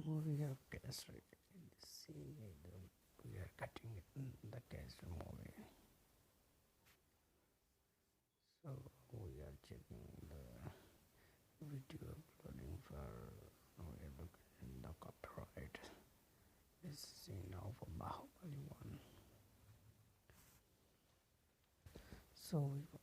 movie of Kesari. See, we are cutting the Kesari movie. So we are checking the video uploading for we are looking the copyright. This is now for Bahubali 1. So we